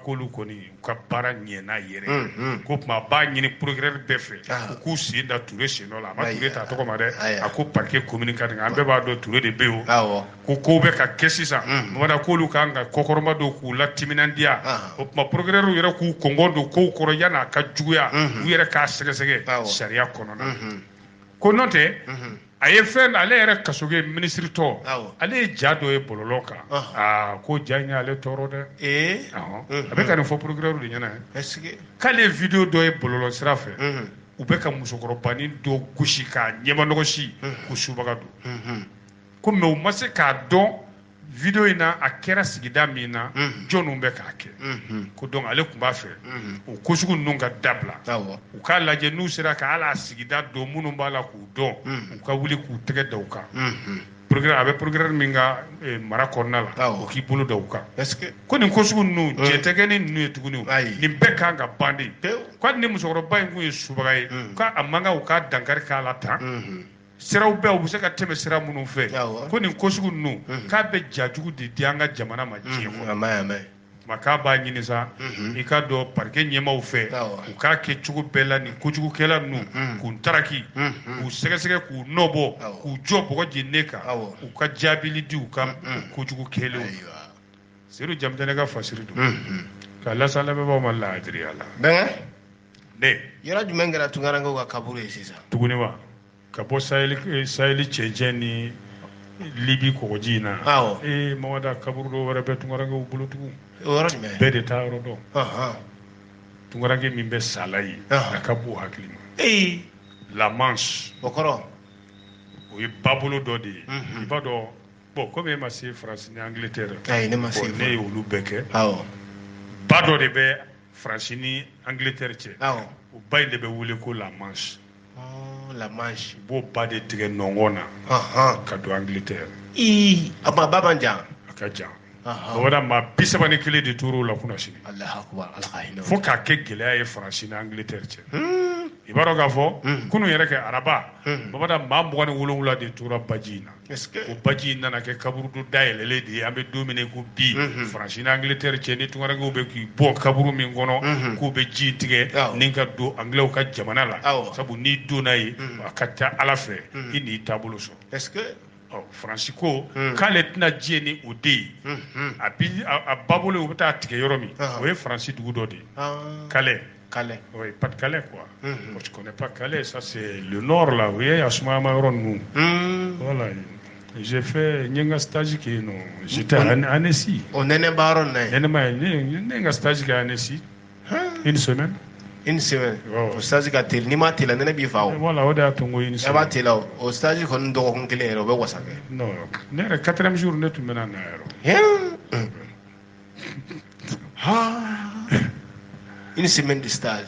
k'olu kɔni u ka baara ɲɛna yɛrɛ ko tuma b'a ɲini procureur bɛɛ fɛ u k'u sen da Touré sen dɔ la a ma Touré ta tɔgɔ ma dɛ a ko parquet communicatif an bɛɛ b'a dɔn Touré de bɛ yen ko kow bɛ ka kɛ sisan Mamada k'olu kan ka kɔkɔrɔma don k'u la timinandiya o tuma procureur yɛrɛ k'u kɔngɔ don kow kɔrɔ yan'a ka juguya u yɛrɛ k'a sɛgɛsɛgɛ sariya kɔnɔna ko n'o tɛ a ye fɛn ale yɛrɛ kasoge ministre tɔ ale ye ja dɔ ye bɔlɔlɔ kan ko ja in y'ale tɔɔrɔ dɛ a bɛ ka nin fɔ procureur de ɲɛna k'ale ye video dɔ ye bɔlɔlɔ sira fɛ u bɛ ka musokɔrɔbanin dɔ gosi k'a ɲɛmanɔgɔsi ko subaga don ko mais u ma se k'a dɔn video in na a kɛra sigida min na jɔnw bɛ k'a kɛ ko donc ale tun b'a fɛ o ko sugu ninnu ka dabila u k'a lajɛ n'u sera ka hali a sigida dɔn minnu b'a la k'u dɔn u ka wuli k'u tɛgɛ da u kan a bɛ procureur min ka mara kɔnɔna la o k'i bolo da u kan ko nin ko sugu ninnu jɛ tɛ kɛ ni ninnu ye tuguni nin bɛɛ kan ka ban de ko hali ni musokɔrɔba in kun ye subaga ye k'a man kan u ka dankari k'a la tan siraw bɛɛ u bɛ se ka tɛmɛ sira minnu fɛ ko nin ko sugu ninnu k'a bɛ jajugu de di an ka jamana ma diɲɛ kɔnɔ tuma k'a b'a ɲini sa i k'a dɔn parquet ɲɛmaaw fɛ u k'a kɛ cogo bɛɛ la nin kojugukɛla ninnu k'u ntaraki k'u sɛgɛsɛgɛ k'u nɔbɔ k'u jɔ bɔgɔ jeninen kan u ka jaabili di u ka kojugu kɛlenw Seydou Jamdɛnɛ ka fasiri don k'a lase an lamɛnbaaw ma laadiriya la ne yɔrɔ jumɛn kɛra Tunkarankew ka kaburu ye sisan tuguni wa ka bɔ Saheli cɛncɛn ni Libi kɔgɔji in na Mamada kaburu dɔ wɛrɛ bɛ Tunkarankew bolo tugun bɛɛ de t'a yɔrɔ dɔn Tunkaranke min bɛ Sala ye a ka bon hakili ma La Manche o kɔrɔ o ye babolo dɔ de ye i b'a dɔn bon comme e ma se Faransi ni Angleterre ne ye olu bɛɛ kɛ ba dɔ de bɛ Faransi ni Angleterre cɛ o ba in de bɛ wele ko La Manche La Manche b'o ba de tigɛ nɔngɔn na ka don Angleterre a ba man jan a ka jan o wɛrɛ maa 31 de tor'o la kunna sini fo k'a kɛ gɛlɛya ye Faransi ni Angleterre cɛ i b'a dɔn k'a fɔ kunun yɛrɛ kɛ araba Mamada maa 27 de tora baji in na o baji in nana kɛ kaburu dɔ dayɛlɛlen de ye an bɛ don min ko bi Faransi ni Angleterre cɛ ni Tunkarankew bɛ k'i bɔ kaburu min kɔnɔ k'u bɛ ji tigɛ ni ka don Anglais ka jamana la sabu n'i donna ye a ka ca Ala fɛ i n'i taabolo sɔrɔ Faransi ko k'ale tɛna diɲɛ ni o de ye a ba bolo u bɛ taa tigɛ yɔrɔ min o ye Faransi dugu dɔ de ye Calais oui pas de Calais quoi tu connais pas Calais ça c'est le nord là oui à Soumama yɔrɔ ninnu voilà j'ai fait un stage qui non j'étais à Annecy o nɛnɛ baara yɔrɔ na ne ka stage kɛ à Annecy une semaine o stage ka teli n'i ma teli nɛnɛ b'i fa o voilà o de y'a to n ko une semaine e b'a teli o stage kɔni dɔgɔkun kelen yɛrɛ o bɛ wasa kɛ non ne yɛrɛ 4e jour ne tun bɛ na yɔrɔ une semaine de stage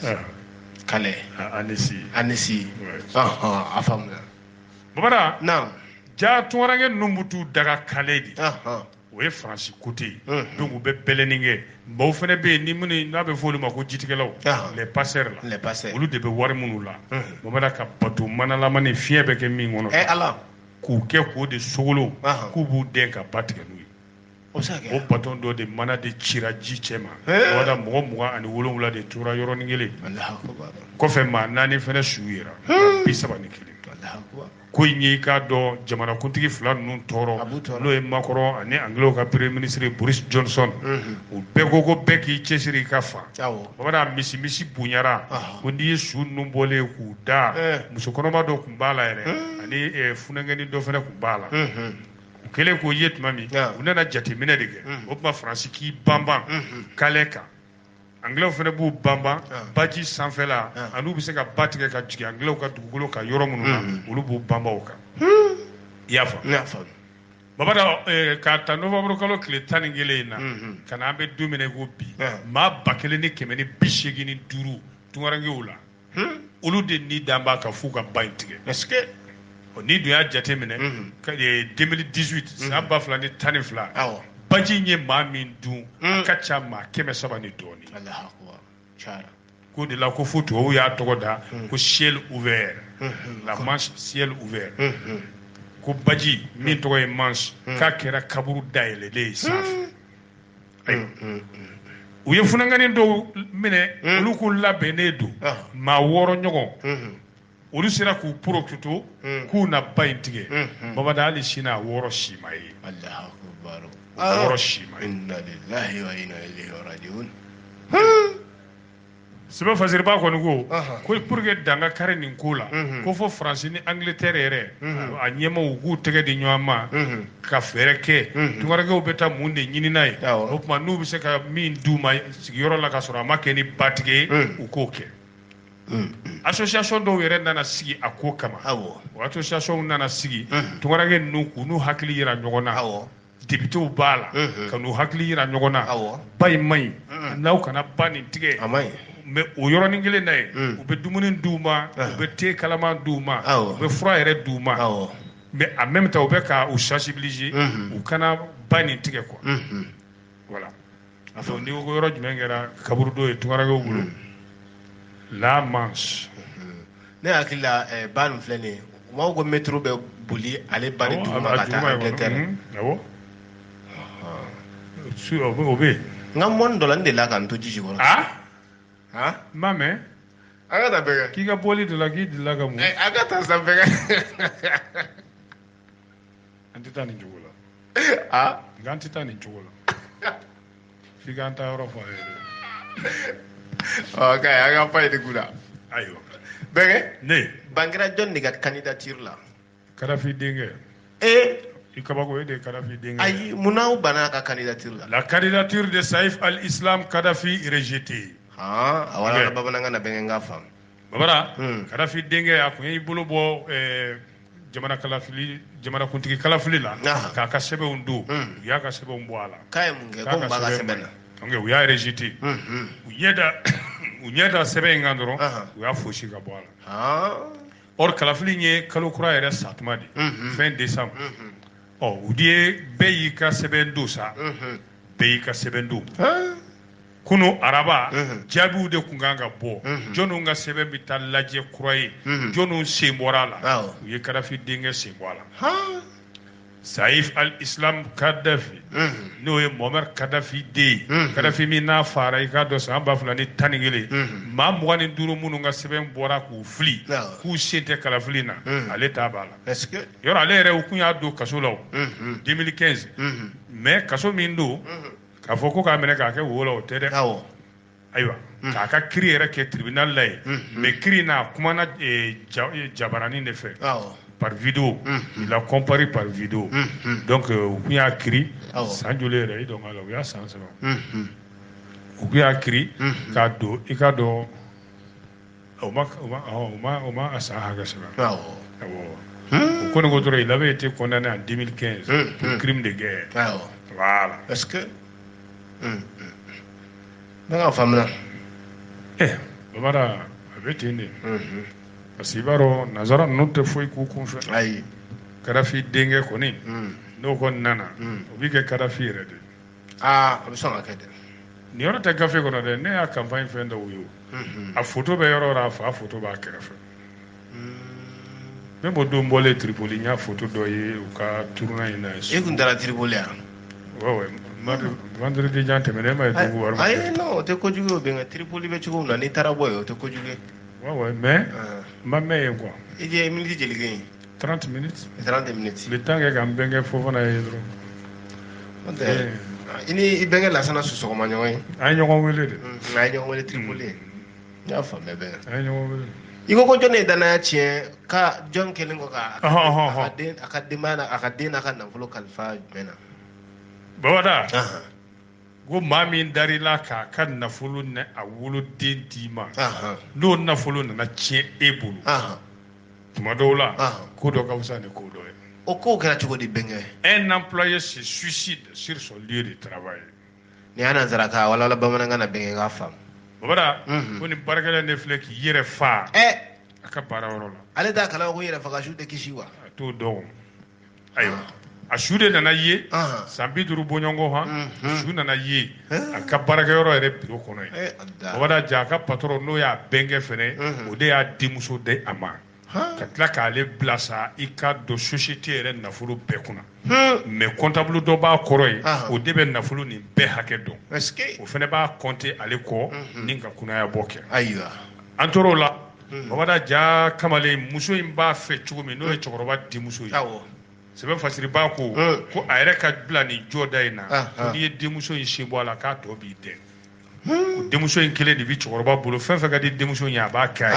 Calais Annecy a faamuna Mamada naam ja Tunkaranke ninnu b'u t'u daga Calais de o ye Faransi côté ye donc u bɛ bɛlɛnin kɛ mɔgɔw fana bɛ yen ni minnu n'a bɛ fɔ olu ma ko jitigɛlaw les passeurs la olu de bɛ wari minnu la Mamada ka bateau manalama ni fiɲɛ bɛ kɛ min kɔnɔ Ala k'u kɛ k'o de sogolo k'u b'u den ka ba tigɛ n'u ye o bateau dɔ de mana de cira ji cɛ ma Mamada mɔgɔ 27 de tora yɔrɔnin kelen kɔfɛ maa 4 fana su yera 31 ko in ye i k'a dɔn jamanakuntigi 2 ninnu tɔɔrɔ n'o ye Macron ani Anglais ka premier ministre Boris Johnson u bɛɛ ko bɛɛ k'i cɛsiri i ka fa Mamada misi bonyara ko n'i ye su ninnu bɔlen k'u da musokɔnɔma dɔ tun b'a la yɛrɛ ani funɛnkɛnin dɔ fana tun b'a la u kɛlen k'o ye tuma min u nana jateminɛ de kɛ o tuma Faransi k'i banban Calais kan Anglais fana b'u banban baji sanfɛla an'u bɛ se ka ba tigɛ ka jigin Anglais ka dugukolo kan yɔrɔ minnu na olu b'u banban o kan i y'a faamu Mamada k'a ta novembre kalo tile 11 in na ka na an bɛ don min na i ko bi maa 1,085 Tunkarankew la olu de ni dan b'a kan f'u ka ba in tigɛ n'i dun y'a jateminɛ 2018 san 2012 baji in ye maa min dun a ka ca maa 300 ni dɔɔnin k'o de la ko fo tubabuw y'a tɔgɔ da ko ciel ouvert la Manche ciel ouvert ko baji min tɔgɔ ye manche k'a kɛra kaburu dayɛlɛlen ye sanfɛ ayiwa u ye funangani dɔw minɛ olu k'u labɛnnen don maa 6 ɲɔgɔn olu sera k'u porokoto k'u na ba in tigɛ babada hali sini a 6 si ma ye Allahu akbar 6 si ma ye inna lillahi wa inna ilayhi raji'un sɛbɛn fasiriba kɔni ko pour que danga kari nin ko la ko fɔ faransi ni angleterre yɛrɛ a ɲɛmaw k'u tɛgɛ di ɲɔgɔn ma ka fɛɛrɛ kɛ tunkarakɛw bɛ taa mun de ɲini n'a ye o tuma n'u bɛ se ka min d'u ma sigiyɔrɔ la ka sɔrɔ a ma kɛ ni batigɛ ye u k'o kɛ association dɔw yɛrɛ nana sigi a ko kama o association nana sigi tunkarakɛ ninnu k'u n'u hakili yira ɲɔgɔn na députés b'a la ka n'u hakili yira ɲɔgɔn na ba in man ɲi n'aw kana ba nin tigɛ mais o yɔrɔnin kelen na ye u bɛ dumuni d'u ma u bɛ thé kalaman d'u ma u bɛ fura yɛrɛ d'u ma mais en même temps u bɛ ka u sensibiliser u kana ba nin tigɛ quoi voilà donc ni ko yɔrɔ jumɛn kɛra kaburu dɔ ye tunkarakɛw bolo la Manche ne hakili la ba nin filɛ nin ye u b'a fɔ ko métro bɛ boli ale ba ni duguma ka taa Angleterre awɔ o bɛ yen n ka mɔni dɔ la n delila ka n to ji kɔrɔ n m'a mɛn an ka taa bɛɛ kɛ k'i ka bɔli de la k'i delila ka mun an ka taa san bɛɛ kɛ an tɛ taa nin cogo la nka an tɛ taa nin cogo la f'i k'an taa yɔrɔ fɔ a ye dɛ k'a ye an ka fa ye de k'ula ayiwa bɛɛ kɛ ne Bangira jɔn de ka candidature la Kadafi denkɛ i kabako e de ye Kadafi denkɛ ayi munna aw banna a ka candidature la la candidature de Saif al-Islam Kadafi rejetée a wala bamanankan na bɛnkɛ n k'a faamu babara Kadafi denkɛ a kun y'i bolo bɔ jamanakuntigi kalafili la k'a ka sɛbɛnw don u y'a ka sɛbɛnw bɔ a la k'a ye mun kɛ ko mun b'a ka sɛbɛn na u y'a rejeté u ɲɛda sɛbɛn in kan dɔrɔn u y'a fosi ka bɔ a la or kalafili in ye kalo kura yɛrɛ satuma de fin décembre u ye bɛɛ y'i ka sɛbɛn don sa bɛɛ y'i ka sɛbɛn don kunu araba jaabiw de kun kan ka bɔ jɔnw ka sɛbɛn bɛ taa lajɛ kura ye jɔnw sen bɔra a la u ye Kadafi denkɛ sen bɔ a la Saif al-Islam Kadafi n'o ye Muammar Kadafi den Kadafi min n'a fara i k'a dɔn san 2011 maa 25 minnu ka sɛbɛn bɔra k'u fili k'u sen tɛ kalafili na ale t'a b'a la yɔrɔ ale yɛrɛ u kun y'a don kaso la 2015 mais kaso min don k'a fɔ ko k'a minɛ k'a kɛ wo la o tɛ dɛ ayiwa k'a ka kiiri yɛrɛ kɛ tribunal la ye mais kiiri in na a kumana jabaranin de fɛ par vidéo il a comparé par vidéo donc u kun y'a kiiri san joli yɛrɛ i dɔn k'a la u y'a san 3 u kun y'a kiiri k'a don i k'a dɔn o ma a san hakɛ sɛbɛn awɔ o kɔni ko dɔrɔn il avait été condamné en 2015 pour crime de guerre voilà est-ce que ne ka faamuna babara a bɛ ten de parce que i b'a dɔn nazara ninnu tɛ foyi k'u kun fɛ ayi Kadafi denkɛ kɔni n'o kɔni nana o b'i kɛ Kadafi yɛrɛ de a bɛ sɔn ka kɛ dɛ nin yɔrɔ tɛ gafe kɔnɔ dɛ ne y'a campagne fɛn dɔw ye o a photo bɛ yɔrɔ la a fa photo b'a kɛrɛfɛ ne b'o don bɔlen Tripoli n y'a photo dɔ ye u ka tournoi in na ye e kun taara Tripoli yan vendredi jan tɛmɛnen e ma ye dugu wari ma ayi non o tɛ kojugu o bɛ nka Tripoli bɛ cogo min na n'i taara bɔ yen o tɛ kojugu ye mais n ma mɛn yen quoi i je miniti joli kɛ yen 30 minutes 30 minutes le temps kɛ ka n bɛnkɛ Fofana ye dɔrɔn o tɛ i ni i bɛnkɛ Lasana sɔgɔma ɲɔgɔn ye an ye ɲɔgɔn wele de a ye ɲɔgɔn wele Tripoli n y'a faamuya bɛnkɛ an ye ɲɔgɔn wele i ko jɔn ye danaya tiɲɛ ka jɔn kɛlen kɔ ka a ka denbaya a ka den n'a ka nafolo kalifa jumɛn na babada ko maa min darila k'a ka nafolo ni a woloden d'i ma n'o nafolo nana tiɲɛ e bolo tuma dɔw la ko dɔ ka fisa ni ko dɔ ye o kow kɛra cogo di bɛnkɛ un employé se suicide sur son lieu de travail ni y'a nanzarakan wala bamanankan na bɛnkɛ k'a faamu babada ko nin baarakɛla ne filɛ k'i yɛrɛ faa a ka baarayɔrɔ la ale t'a kalama ko yɛrɛ faga su tɛ kisi wa a t'o dɔn ayiwa a su de nana ye san 50 bɔɲɔgɔn su nana ye a ka baarakɛyɔrɔ yɛrɛ bureau kɔnɔ ye babada ja a ka patron n'o y'a bɛnkɛ fɛnɛ o de y'a denmuso di a ma ka tila k'ale bila sa i ka don société yɛrɛ nafolo bɛɛ kunna mais comptable dɔ b'a kɔrɔ ye o de bɛ nafolo nin bɛɛ hakɛ dɔn o fana b'a compter ale kɔ ni ka kunnaya bɔ kɛ ayiwa an tor'o la babada ja kamalen muso in b'a fɛ cogo min n'o ye cɛkɔrɔba denmuso ye sɛbɛn fasiriba ko ko a yɛrɛ ka bila nin jɔda in na ko n'i ye denmuso in sen bɔ a la k'a tɔ b'i dɛn denmuso in kelen de bi cɛkɔrɔba bolo fɛn fɛn ka di denmuso in ye a b'a kɛ a ye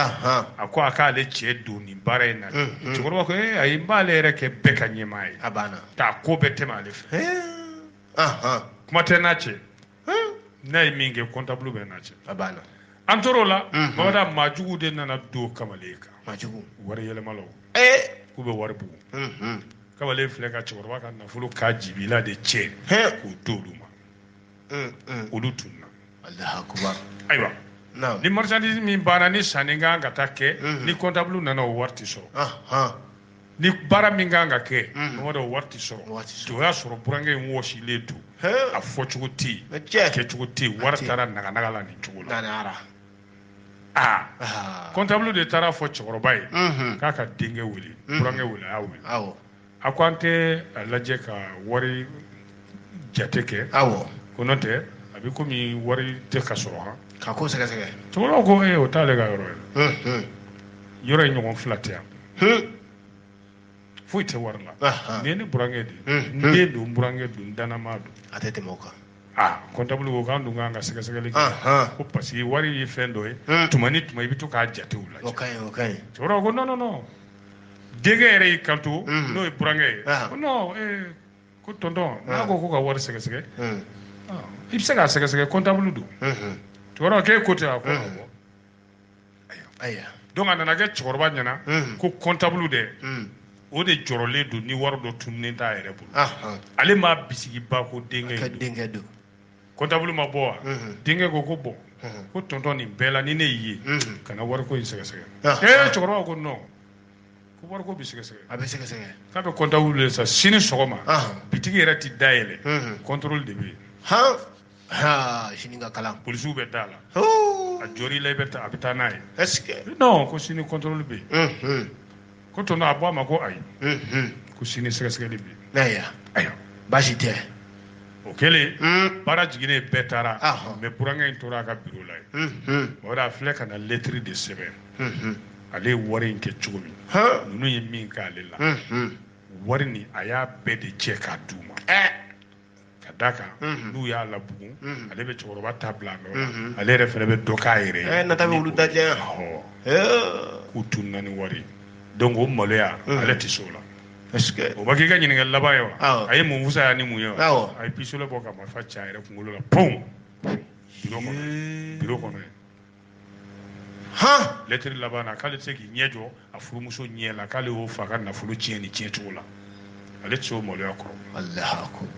a ko a k'ale cɛ don nin baara in na cɛkɔrɔba ko ayi n b'ale yɛrɛ kɛ bɛɛ ka ɲɛmaa ye k'a ko bɛɛ tɛmɛ ale fɛ kuma tɛ n'a cɛ n'a ye min kɛ comptable bɛ n'a cɛ an tor'o la babada maajugu de nana don kamalen kan wari yɛlɛmalaw k'u bɛ wari bugu kamalen filɛ ka cɛkɔrɔba ka nafolo k'a jibila de cɛ k'o d'olu ma olu tunna ayiwa ni marchandise min banna ni sanni kan ka taa kɛ ni comptable nana o wari tɛ sɔrɔ ni baara min kan ka kɛ o wari tɛ sɔrɔ o y'a sɔrɔ burankɛ in wɔsilen don a fɔcogo tɛ yen kɛcogo tɛ yen wari taara naganaga la nin cogo la comptable de taara fɔ cɛkɔrɔba ye k'a ka denkɛ wele burankɛ wele a y'a wele a ko an tɛ a lajɛ ka wari jate kɛ ko n'o tɛ a bɛ komi wari tɛ ka sɔrɔ han ka ko sɛgɛsɛgɛ cɛkɔrɔba ko o t'ale ka yɔrɔ ye yɔrɔ in ɲɔgɔn fila tɛ yan foyi tɛ wari la nin ye ne burankɛ de ye n den don n burankɛ don n danama don a tɛ tɛmɛ o kan comptable ko k'an dun kan ka sɛgɛsɛgɛli kɛ ko parce que wari ye fɛn dɔ ye tuma ni tuma i bɛ to k'a jatew lajɛ o ka ɲi cɛkɔrɔba ko non denkɛ yɛrɛ y'i kanto n'o ye burankɛ ye ko non ko tonton n'a ko ka wari sɛgɛsɛgɛ i bɛ se k'a sɛgɛsɛgɛ comptable don cɛkɔrɔba k'e ko ten a ko awɔ ayiwa donc a nana kɛ cɛkɔrɔba ɲɛna ko comptable dɛ o de jɔrɔlen don ni wari dɔ tununen t'a yɛrɛ bolo ale m'a bisigi ba ko denkɛ don comptable ma bɔ wa denkɛ ko bon ko tonton nin bɛɛ la ni ne y'i ye kana wari ko in sɛgɛsɛgɛ cɛkɔrɔba ko non ko wari ko bɛ sɛgɛsɛgɛ a bɛ sɛgɛsɛgɛ k'a bɛ comptable de sa sini sɔgɔma bitigi yɛrɛ ti dayɛlɛ contrôle de bɛ yen sini ka kalan polisiw bɛ da la a jɔr'i la a bɛ taa n'a ye non ko sini contrôle bɛ yen ko tonton a bɔ a ma ko ayi ko sini sɛgɛsɛgɛli bɛ yen ayiwa baasi tɛ o kɛlen baara jiginnen bɛɛ taara mais burankɛ in tora a ka bureau la yen o de a filɛ ka na lettre de sɛbɛn ale ye wari in kɛ cogo min ninnu ye min k'ale la wari nin a y'a bɛɛ de cɛ k'a d'u ma ka d'a kan n'u y'a labugun ale bɛ cɛkɔrɔba ta bila a nɔ la ale yɛrɛ fana bɛ dɔ k'a yɛrɛ ye nata bɛ olu dajɛ k'u tununa ni wari donc o maloya ale tɛ se o la o ma k'i ka ɲininkali laban ye wa a ye mun fisaya ni mun ye wa a ye pistolet bɔ ka marifa ci a yɛrɛ kunkolo la pum bureau kɔnɔ lettre laban na k'ale tɛ se k'i ɲɛ jɔ a furumuso ɲɛ la k'ale y'o fa ka nafolo tiɲɛ ni tiɲɛ cogo la ale tɛ se o maloya kɔrɔ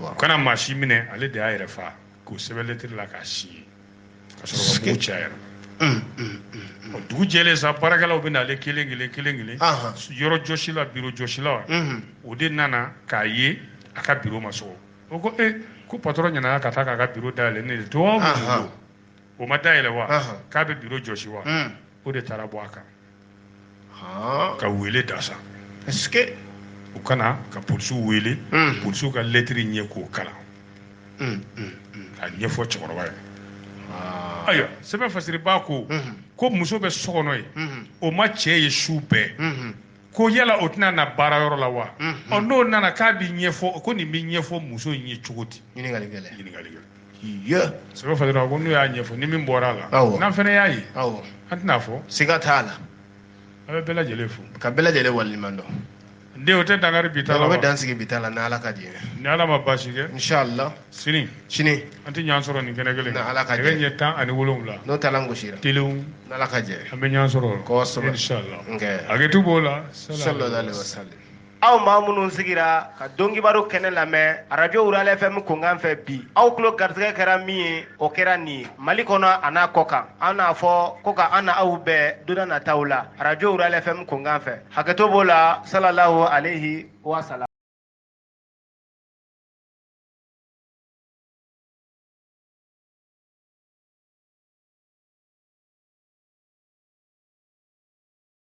u kana maa si minɛ ale de y'a yɛrɛ fa k'o sɛbɛn lettre la k'a si ye ka sɔrɔ ka mugu ci a yɛrɛ dugu jɛlen sa baarakɛlaw bɛ na ale kelen yɔrɔ jɔsi la bureau jɔsi la o de nana k'a ye a ka bureau ma sɔgɔ o ko ko patron ɲinana ka taa k'a ka bureau dayɛlɛ ne de tubabu don o ma dayɛlɛ wa k'a bɛ bureau jɔsi wa o de taara bɔ a kan ka wele da sa u kana ka polisiw wele polisiw ka lettre ɲɛ k'o kalan ka ɲɛfɔ cɛkɔrɔba ye ayiwa sɛbɛn fasiriba ko muso bɛ so kɔnɔ yen o ma cɛ ye su bɛɛ ko yala o tɛna na baarayɔrɔ la wa n'o nana k'a bɛ ɲɛfɔ ko nin bɛ ɲɛfɔ muso in ye cogo di ɲininkali kɛ sɛbɛn fasiriba ko n'o y'a ɲɛfɔ ni min bɔra a la n'an fana y'a ye an tɛna fɔ siga t'a la a bɛ bɛɛ lajɛlen fo ka bɛɛ lajɛlen waleɲuman dɔn den o tɛ dankari bi ta la wa o bɛ dan sigi bi ta la ni ala ka di ye ni ala ma baasi kɛ inshallah sini an tɛ ɲɔgɔn sɔrɔ nin kɛnɛ kelen ni ala ka nɛgɛ ɲɛ 17 n'o taala n gosira telew ni ala ka jɛ an bɛ ɲɔgɔn sɔrɔ kosɛbɛ inshallah ok hakɛto b'o la sallallahu alaihi wasallam aw maa minnu sigira ka dɔnkibaro kɛnɛ lamɛn radio Urale FM konkan fɛ bi aw tulo garisɛgɛ kɛra min ye o kɛra nin ye mali kɔnɔ a n'a kɔ kan an n'a fɔ ko ka an na aw bɛɛ donna nataw la radio Urale FM konkan fɛ hakɛto b'o la sallallahu alaihi wasallam